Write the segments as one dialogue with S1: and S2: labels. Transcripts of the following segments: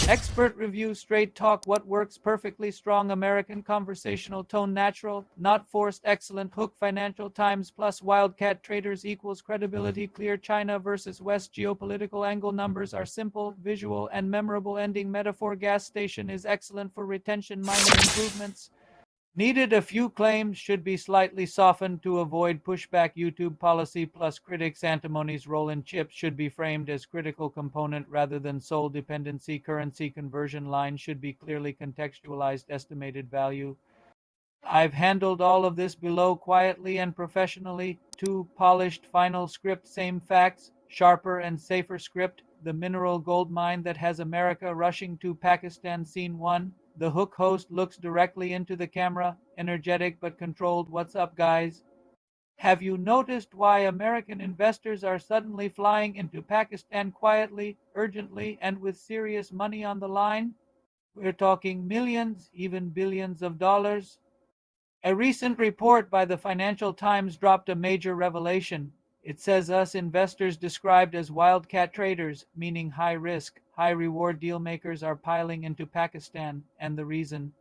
S1: Expert review, straight talk, what works perfectly, strong American conversational tone, natural, not forced, excellent hook, Financial Times plus Wildcat Traders equals credibility, clear, China versus West, geopolitical angle, numbers are simple, visual, and memorable, ending metaphor, gas station is excellent for retention, minor improvements. Needed a few claims should be slightly softened to avoid pushback, YouTube policy plus critics, Antimony's role in chips should be framed as critical component rather than sole dependency, currency conversion line should be clearly contextualized, estimated value. I've handled all of this below quietly and professionally. 2. Polished final script, same facts, sharper and safer script. The mineral gold mine that has America rushing to Pakistan. Scene 1. The hook host looks directly into the camera, energetic but controlled. What's up, guys? Have you noticed why American investors are suddenly flying into Pakistan quietly, urgently, and with serious money on the line? We're talking millions, even billions of dollars. A recent report by the Financial Times dropped a major revelation. It says us investors described as wildcat traders, meaning high risk, high reward dealmakers are piling into Pakistan, and the reason?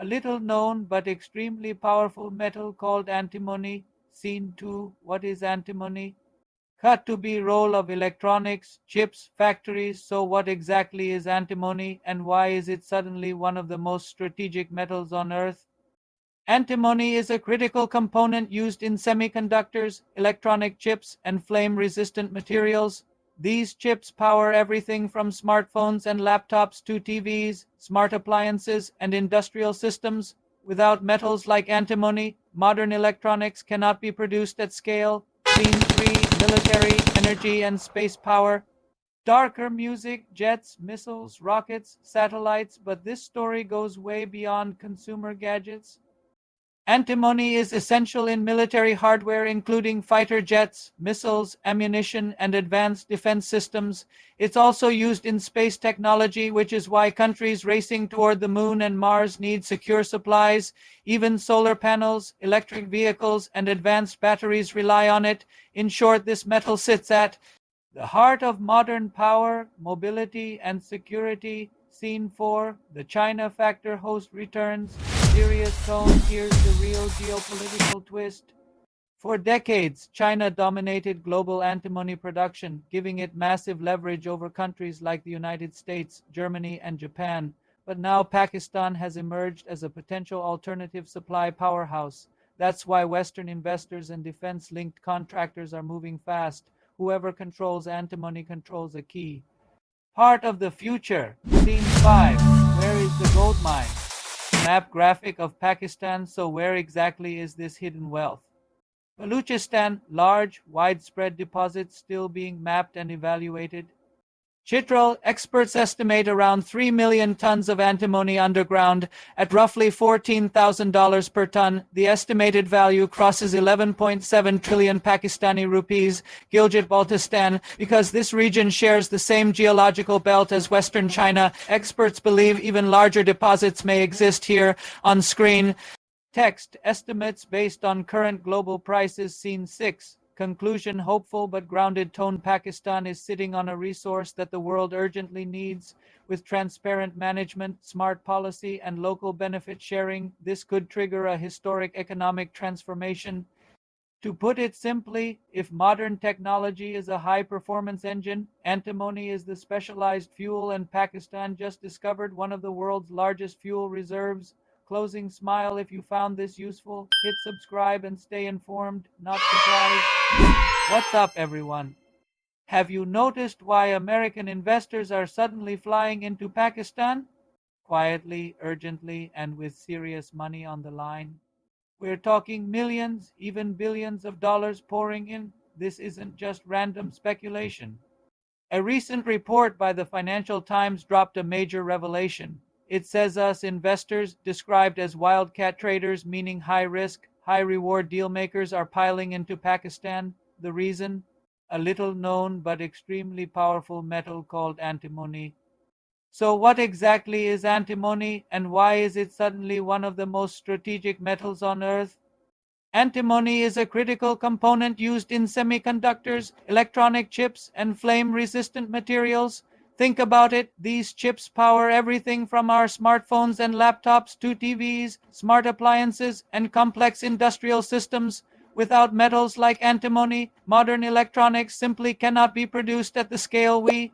S1: A little known but extremely powerful metal called antimony. Scene 2. What is antimony? Cut to be role of electronics, chips, factories. So what exactly is antimony, and why is it suddenly one of the most strategic metals on Earth? Antimony is a critical component used in semiconductors, electronic chips, and flame-resistant materials. These chips power everything from smartphones and laptops to TVs, smart appliances, and industrial systems. Without metals like antimony, modern electronics cannot be produced at scale. Scene 3. Military, energy, and space power. Darker music, jets, missiles, rockets, satellites, but this story goes way beyond consumer gadgets. Antimony is essential in military hardware including fighter jets, missiles, ammunition, and advanced defense systems. It's also used in space technology, which is why countries racing toward the moon and Mars need secure supplies. Even solar panels, electric vehicles, and advanced batteries rely on it. In short, this metal sits at the heart of modern power, mobility, and security. Scene 4. The China factor host returns. Serious tone, here's the real geopolitical twist. For decades, China dominated global antimony production, giving it massive leverage over countries like the United States, Germany, and Japan. But now Pakistan has emerged as a potential alternative supply powerhouse. That's why Western investors and defense-linked contractors are moving fast. Whoever controls antimony controls a key part of the future. Scene 5. Where is the gold mine? Map graphic of Pakistan. So where exactly is this hidden wealth? Balochistan, large, widespread deposits still being mapped and evaluated. Chitral, experts estimate around 3 million tons of antimony underground at roughly $14,000 per ton. The estimated value crosses 11.7 trillion Pakistani rupees. Gilgit-Baltistan, because this region shares the same geological belt as Western China, experts believe even larger deposits may exist here. On screen, text, estimates based on current global prices. Scene 6. Conclusion, hopeful but grounded tone. Pakistan is sitting on a resource that the world urgently needs. With transparent management, smart policy, and local benefit sharing, this could trigger a historic economic transformation. To put it simply, if modern technology is a high-performance engine, antimony is the specialized fuel, and Pakistan just discovered one of the world's largest fuel reserves. Closing smile. If you found this useful, hit subscribe and stay informed, not surprised. What's up, everyone? Have you noticed why American investors are suddenly flying into Pakistan? Quietly, urgently, and with serious money on the line. We're talking millions, even billions of dollars pouring in. This isn't just random speculation. A recent report by the Financial Times dropped a major revelation. It says us investors, described as wildcat traders, meaning high risk, high reward dealmakers, are piling into Pakistan. The reason? A little known but extremely powerful metal called antimony. So what exactly is antimony, and why is it suddenly one of the most strategic metals on Earth? Antimony is a critical component used in semiconductors, electronic chips, and flame-resistant materials. Think about it, these chips power everything from our smartphones and laptops to TVs, smart appliances, and complex industrial systems. Without metals like antimony, modern electronics simply cannot be produced at the scale we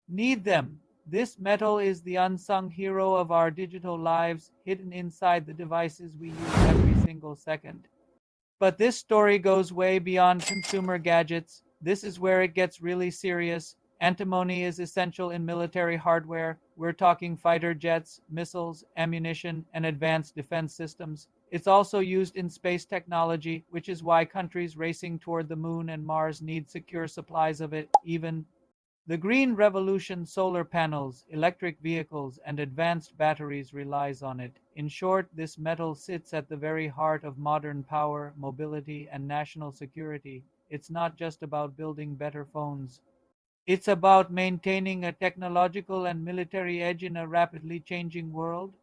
S1: need them. This metal is the unsung hero of our digital lives, hidden inside the devices we use every single second. But this story goes way beyond consumer gadgets. This is where it gets really serious. Antimony is essential in military hardware. We're talking fighter jets, missiles, ammunition, and advanced defense systems. It's also used in space technology, which is why countries racing toward the moon and Mars need secure supplies of it. Even the green revolution, solar panels, electric vehicles, and advanced batteries relies on it. In short, this metal sits at the very heart of modern power, mobility, and national security. It's not just about building better phones. It's about maintaining a technological and military edge in a rapidly changing world.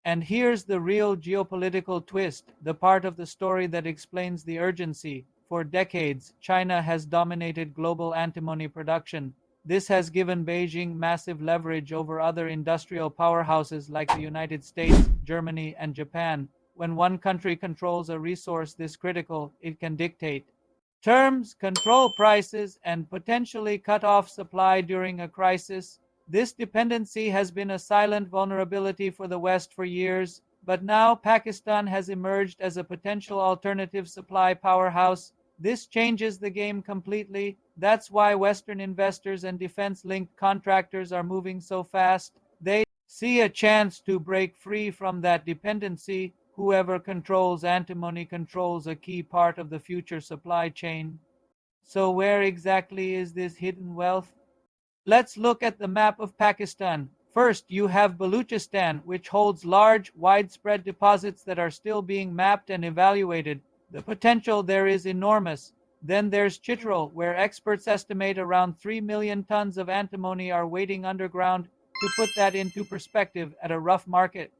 S1: And here's the real geopolitical twist, the part of the story that explains the urgency. For decades, China has dominated global antimony production. This has given Beijing massive leverage over other industrial powerhouses like the United States, Germany, and Japan. When one country controls a resource this critical, it can dictate terms, control prices, and potentially cut off supply during a crisis. This dependency has been a silent vulnerability for the West for years, but now Pakistan has emerged as a potential alternative supply powerhouse. This changes the game completely. That's why Western investors and defense-linked contractors are moving so fast. They see a chance to break free from that dependency. Whoever controls antimony controls a key part of the future supply chain. So where exactly is this hidden wealth? Let's look at the map of Pakistan. First, you have Balochistan, which holds large, widespread deposits that are still being mapped and evaluated. The potential there is enormous. Then there's Chitral, where experts estimate around 3 million tons of antimony are waiting underground. To put that into perspective, at a rough market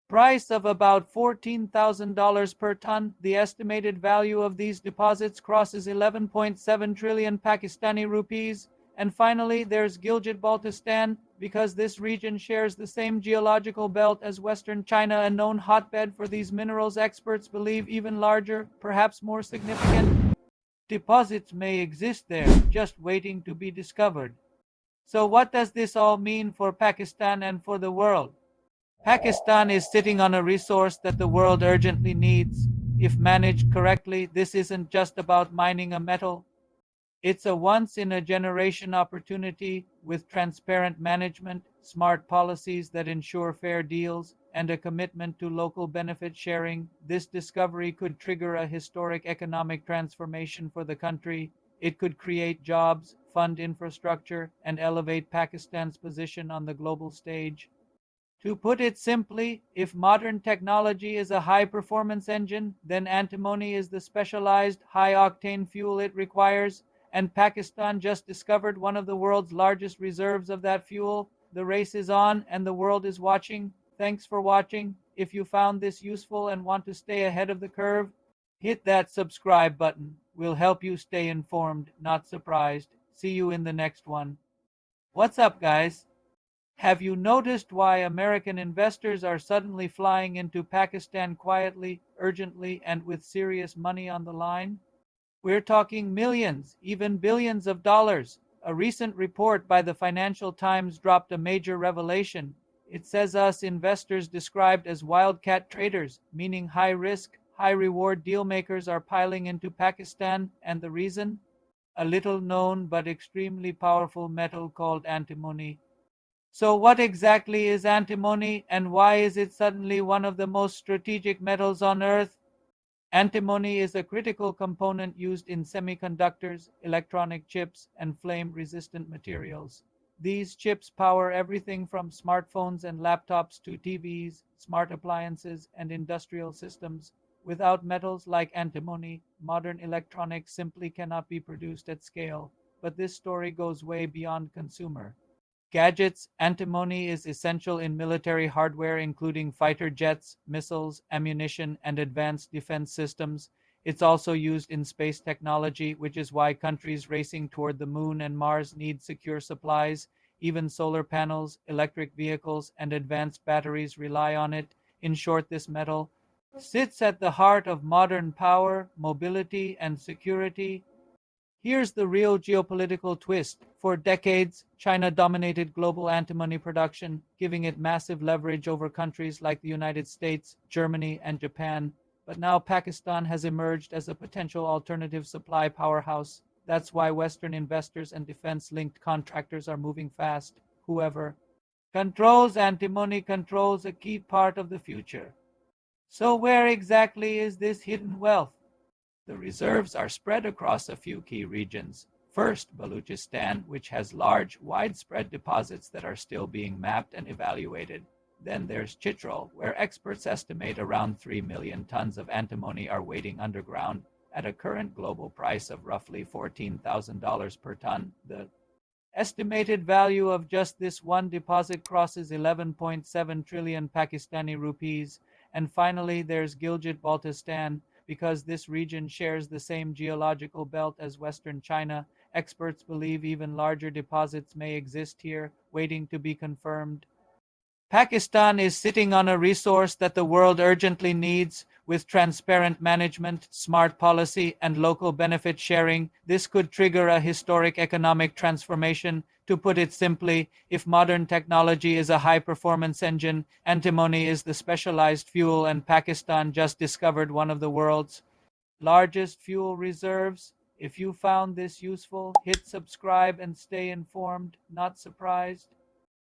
S1: price of about $14,000 per ton, the estimated value of these deposits crosses 11.7 trillion Pakistani rupees. And finally, there's Gilgit-Baltistan, because this region shares the same geological belt as Western China, a known hotbed for these minerals. Experts believe even larger, perhaps more significant deposits may exist there, just waiting to be discovered. So what does this all mean for Pakistan and for the world? Pakistan is sitting on a resource that the world urgently needs. If managed correctly, this isn't just about mining a metal. It's a once-in-a-generation opportunity. With transparent management, smart policies that ensure fair deals, and a commitment to local benefit sharing. This discovery could trigger a historic economic transformation for the country. It could create jobs, fund infrastructure, and elevate Pakistan's position on the global stage. To put it simply, if modern technology is a high-performance engine, then antimony is the specialized, high-octane fuel it requires, and Pakistan just discovered one of the world's largest reserves of that fuel. The race is on, and the world is watching. Thanks for watching. If you found this useful and want to stay ahead of the curve, hit that subscribe button. We'll help you stay informed, not surprised. See you in the next one. What's up, guys? Have you noticed why American investors are suddenly flying into Pakistan quietly, urgently, and with serious money on the line? We're talking millions, even billions of dollars. A recent report by the Financial Times dropped a major revelation. It says us investors, described as Wildcat Traders, meaning high risk, high reward dealmakers, are piling into Pakistan, and the reason? A little known but extremely powerful metal called antimony. So what exactly is antimony, and why is it suddenly one of the most strategic metals on Earth? Antimony is a critical component used in semiconductors, electronic chips, and flame-resistant materials. These chips power everything from smartphones and laptops to TVs, smart appliances, and industrial systems. Without metals like antimony, modern electronics simply cannot be produced at scale. But this story goes way beyond consumer gadgets. Antimony is essential in military hardware, including fighter jets, missiles, ammunition, and advanced defense systems. It's also used in space technology, which is why countries racing toward the moon and Mars need secure supplies. Even solar panels, electric vehicles, and advanced batteries rely on it. In short, this metal sits at the heart of modern power, mobility, and security. Here's the real geopolitical twist. For decades, China dominated global antimony production, giving it massive leverage over countries like the United States, Germany, and Japan. But now Pakistan has emerged as a potential alternative supply powerhouse. That's why Western investors and defense-linked contractors are moving fast. Whoever controls antimony controls a key part of the future. So where exactly is this hidden wealth? The reserves are spread across a few key regions. First, Balochistan, which has large, widespread deposits that are still being mapped and evaluated. Then there's Chitral, where experts estimate around 3 million tons of antimony are waiting underground at a current global price of roughly $14,000 per ton. The estimated value of just this one deposit crosses 11.7 trillion Pakistani rupees. And finally, there's Gilgit-Baltistan. Because this region shares the same geological belt as Western China, experts believe even larger deposits may exist here, waiting to be confirmed. Pakistan is sitting on a resource that the world urgently needs. With transparent management, smart policy, and local benefit sharing, this could trigger a historic economic transformation. To put it simply, if modern technology is a high-performance engine, antimony is the specialized fuel, and Pakistan just discovered one of the world's largest fuel reserves. If you found this useful, hit subscribe and stay informed, not surprised.